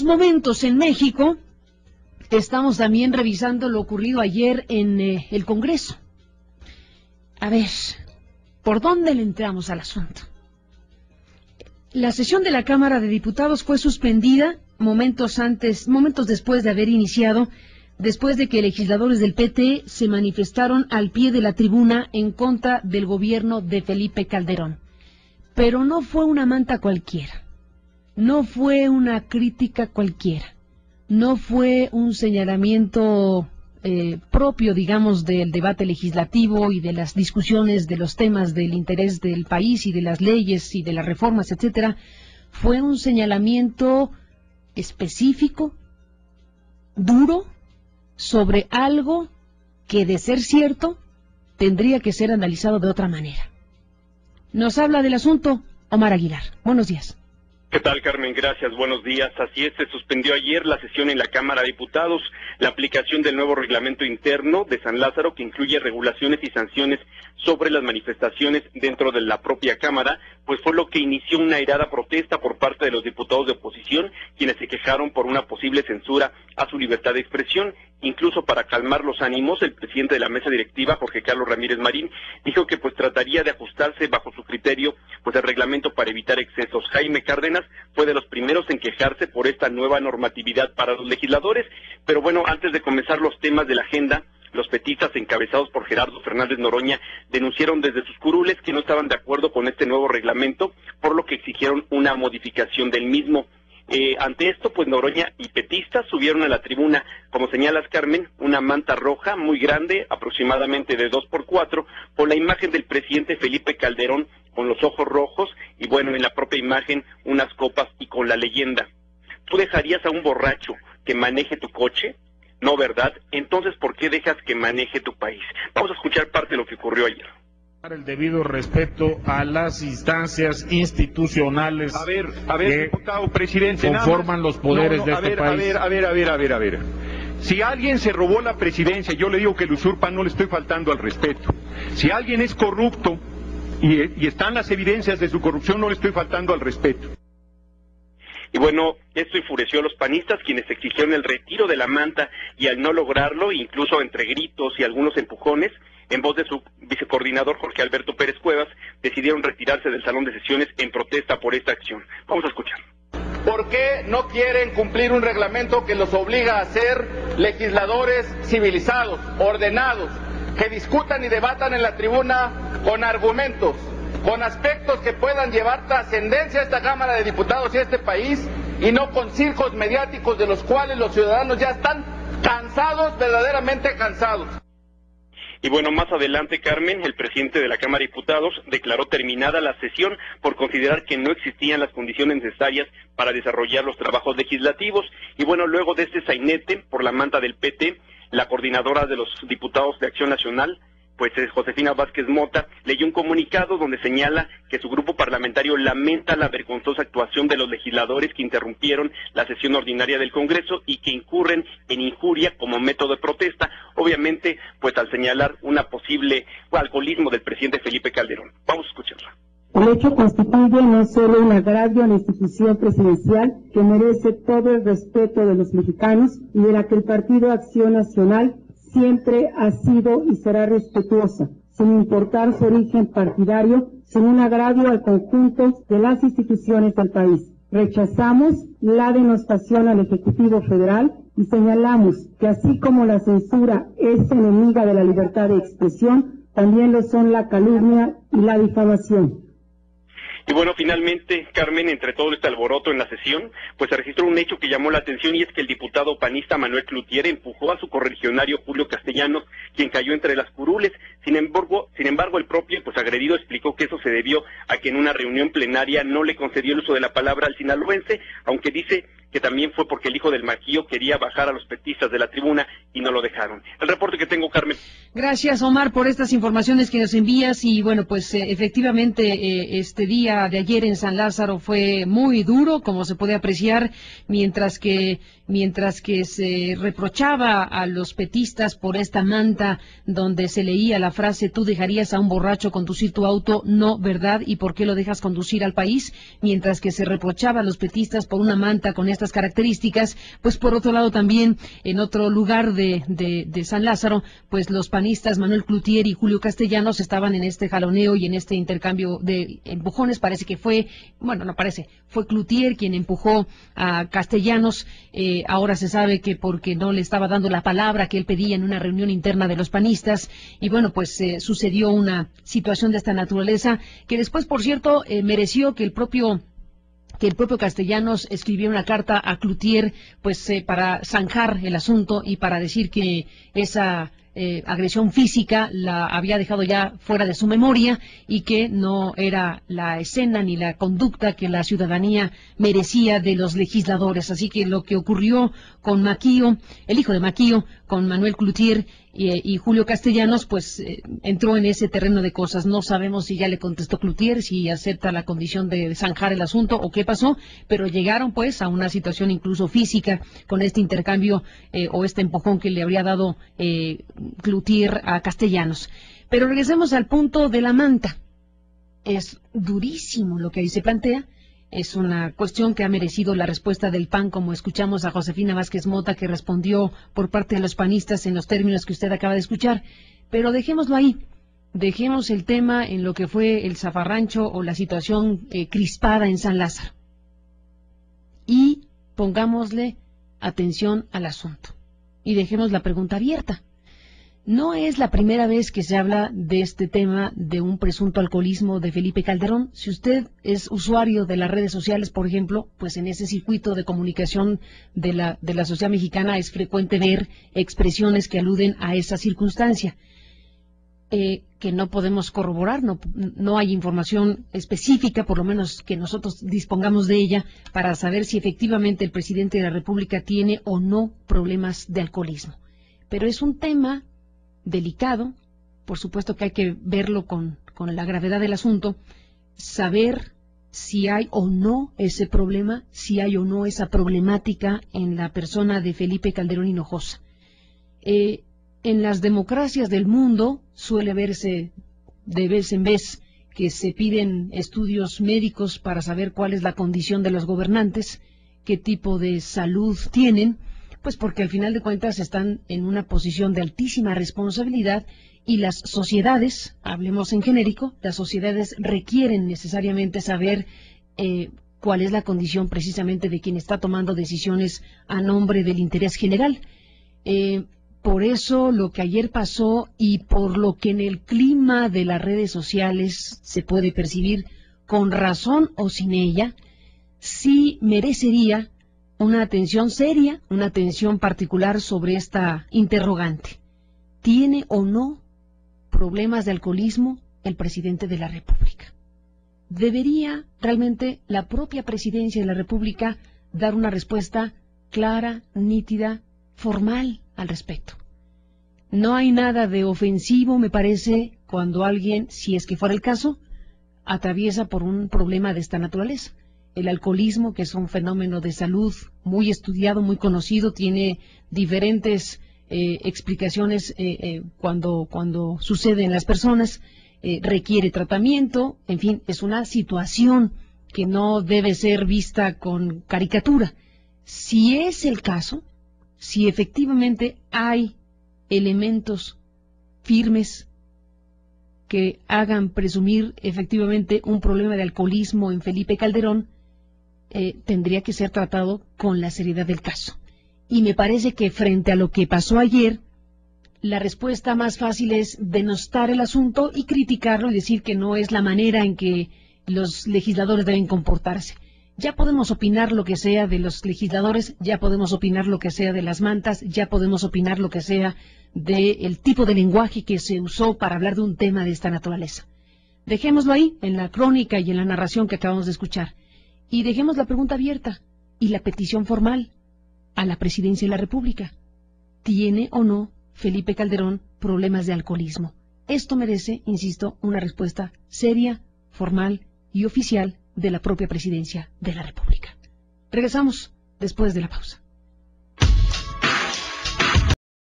estos momentos en México estamos también revisando lo ocurrido ayer en el Congreso. A ver, ¿por dónde le entramos al asunto? La sesión de la Cámara de Diputados fue suspendida momentos después de haber iniciado, después de que legisladores del PT se manifestaron al pie de la tribuna en contra del gobierno de Felipe Calderón. Pero no fue una manta cualquiera, no fue una crítica cualquiera, no fue un señalamiento propio, digamos, del debate legislativo y de las discusiones de los temas del interés del país y de las leyes y de las reformas, etcétera. Fue un señalamiento específico, duro, sobre algo que, de ser cierto, tendría que ser analizado de otra manera. Nos habla del asunto Omar Aguilar. Buenos días. ¿Qué tal, Carmen? Gracias, buenos días. Así es, se suspendió ayer la sesión en la Cámara de Diputados, la aplicación del nuevo reglamento interno de San Lázaro, que incluye regulaciones y sanciones sobre las manifestaciones dentro de la propia Cámara, pues fue lo que inició una airada protesta por parte de los diputados de oposición, quienes se quejaron por una posible censura a su libertad de expresión. Incluso para calmar los ánimos, el presidente de la mesa directiva, Jorge Carlos Ramírez Marín, dijo que pues trataría de ajustarse bajo su criterio pues el reglamento para evitar excesos. Jaime Cárdenas fue de los primeros en quejarse por esta nueva normatividad para los legisladores, pero bueno, antes de comenzar los temas de la agenda, los petistas encabezados por Gerardo Fernández Noroña denunciaron desde sus curules que no estaban de acuerdo con este nuevo reglamento, por lo que exigieron una modificación del mismo. Ante esto, pues Noroña y petistas subieron a la tribuna, como señalas, Carmen, una manta roja muy grande, aproximadamente de 2x4, con la imagen del presidente Felipe Calderón con los ojos rojos y bueno, en la propia imagen unas copas y con la leyenda: ¿tú dejarías a un borracho que maneje tu coche? No, ¿verdad? Entonces, ¿por qué dejas que maneje tu país? Vamos a escuchar parte de lo que ocurrió ayer. El debido respeto a las instancias institucionales diputado, presidente, conforman los poderes de este país. A ver. Si alguien se robó la presidencia, yo le digo que lo usurpa, no le estoy faltando al respeto. Si alguien es corrupto y están las evidencias de su corrupción, no le estoy faltando al respeto. Y bueno, esto enfureció a los panistas, quienes exigieron el retiro de la manta, y al no lograrlo, incluso entre gritos y algunos empujones, en voz de su vicecoordinador Jorge Alberto Pérez Cuevas, decidieron retirarse del salón de sesiones en protesta por esta acción. Vamos a escuchar. ¿Por qué no quieren cumplir un reglamento que los obliga a ser legisladores civilizados, ordenados, que discutan y debatan en la tribuna con argumentos, con aspectos que puedan llevar trascendencia a esta Cámara de Diputados y a este país, y no con circos mediáticos de los cuales los ciudadanos ya están cansados, verdaderamente cansados? Y bueno, más adelante, Carmen, el presidente de la Cámara de Diputados declaró terminada la sesión por considerar que no existían las condiciones necesarias para desarrollar los trabajos legislativos. Y bueno, luego de este sainete por la manta del PT, la coordinadora de los diputados de Acción Nacional, pues Josefina Vázquez Mota, leyó un comunicado donde señala que su grupo parlamentario lamenta la vergonzosa actuación de los legisladores que interrumpieron la sesión ordinaria del Congreso y que incurren en injuria como método de protesta, obviamente pues al señalar una posible alcoholismo del presidente Felipe Calderón. Vamos a escucharla. El hecho constituye no solo un agravio a la institución presidencial que merece todo el respeto de los mexicanos y de la que el Partido Acción Nacional siempre ha sido y será respetuosa, sin importar su origen partidario, sin un agravio al conjunto de las instituciones del país. Rechazamos la denostación al Ejecutivo Federal y señalamos que así como la censura es enemiga de la libertad de expresión, también lo son la calumnia y la difamación. Y bueno, finalmente, Carmen, entre todo este alboroto en la sesión, pues se registró un hecho que llamó la atención, y es que el diputado panista Manuel Cloutier empujó a su correligionario Julio Castellanos, quien cayó entre las curules. Sin embargo, el propio pues agredido explicó que eso se debió a que en una reunión plenaria no le concedió el uso de la palabra al sinaloense, aunque dice que también fue porque el hijo del Maquillo quería bajar a los petistas de la tribuna y no lo dejaron. El reporte que tengo, Carmen. Gracias, Omar, por estas informaciones que nos envías. Y bueno, pues efectivamente este día de ayer en San Lázaro fue muy duro, como se puede apreciar, mientras que se reprochaba a los petistas por esta manta donde se leía la frase: ¿tú dejarías a un borracho conducir tu auto? No, ¿verdad? ¿Y por qué lo dejas conducir al país? Mientras que se reprochaba a los petistas por una manta con esta estas características. Pues por otro lado también, en otro lugar de San Lázaro, pues los panistas Manuel Cloutier y Julio Castellanos estaban en este jaloneo y en este intercambio de empujones. Parece que fue Cloutier quien empujó a Castellanos. Ahora se sabe que porque no le estaba dando la palabra que él pedía en una reunión interna de los panistas. Y bueno, pues sucedió una situación de esta naturaleza que después, por cierto, mereció que el propio Castellanos escribió una carta a Cloutier, pues para zanjar el asunto y para decir que esa agresión física la había dejado ya fuera de su memoria y que no era la escena ni la conducta que la ciudadanía merecía de los legisladores. Así que lo que ocurrió con Maquillo, el hijo de Maquillo, con Manuel Cloutier y Julio Castellanos, pues entró en ese terreno de cosas. No sabemos si ya le contestó Cloutier, si acepta la condición de zanjar el asunto o qué pasó, pero llegaron pues a una situación incluso física con este intercambio o este empujón que le habría dado Cloutier a Castellanos. Pero regresemos al punto de la manta. Es durísimo lo que ahí se plantea. Es una cuestión que ha merecido la respuesta del PAN, como escuchamos a Josefina Vázquez Mota, que respondió por parte de los panistas en los términos que usted acaba de escuchar. Pero dejémoslo ahí. Dejemos el tema en lo que fue el zafarrancho o la situación crispada en San Lázaro. Y pongámosle atención al asunto. Y dejemos la pregunta abierta. No es la primera vez que se habla de este tema de un presunto alcoholismo de Felipe Calderón. Si usted es usuario de las redes sociales, por ejemplo, pues en ese circuito de comunicación de la sociedad mexicana es frecuente ver expresiones que aluden a esa circunstancia, que no podemos corroborar, no hay información específica, por lo menos que nosotros dispongamos de ella, para saber si efectivamente el presidente de la República tiene o no problemas de alcoholismo. Pero es un tema delicado, por supuesto que hay que verlo con la gravedad del asunto, saber si hay o no ese problema, si hay o no esa problemática en la persona de Felipe Calderón Hinojosa. En las democracias del mundo suele verse de vez en vez que se piden estudios médicos para saber cuál es la condición de los gobernantes, qué tipo de salud tienen, pues porque al final de cuentas están en una posición de altísima responsabilidad y las sociedades, hablemos en genérico, las sociedades requieren necesariamente saber cuál es la condición precisamente de quien está tomando decisiones a nombre del interés general. Por eso lo que ayer pasó y por lo que en el clima de las redes sociales se puede percibir, con razón o sin ella, sí merecería una atención seria, una atención particular sobre esta interrogante. ¿Tiene o no problemas de alcoholismo el presidente de la República? ¿Debería realmente la propia presidencia de la República dar una respuesta clara, nítida, formal al respecto? No hay nada de ofensivo, me parece, cuando alguien, si es que fuera el caso, atraviesa por un problema de esta naturaleza. El alcoholismo, que es un fenómeno de salud muy estudiado, muy conocido, tiene diferentes explicaciones cuando sucede en las personas, requiere tratamiento, en fin, es una situación que no debe ser vista con caricatura. Si es el caso, si efectivamente hay elementos firmes que hagan presumir efectivamente un problema de alcoholismo en Felipe Calderón, tendría que ser tratado con la seriedad del caso. Y me parece que frente a lo que pasó ayer, la respuesta más fácil es denostar el asunto y criticarlo y decir que no es la manera en que los legisladores deben comportarse. Ya podemos opinar lo que sea de los legisladores, ya podemos opinar lo que sea de las mantas, ya podemos opinar lo que sea del tipo de lenguaje que se usó para hablar de un tema de esta naturaleza. Dejémoslo ahí, en la crónica y en la narración que acabamos de escuchar. Y dejemos la pregunta abierta y la petición formal a la presidencia de la República. ¿Tiene o no Felipe Calderón problemas de alcoholismo? Esto merece, insisto, una respuesta seria, formal y oficial de la propia presidencia de la República. Regresamos después de la pausa.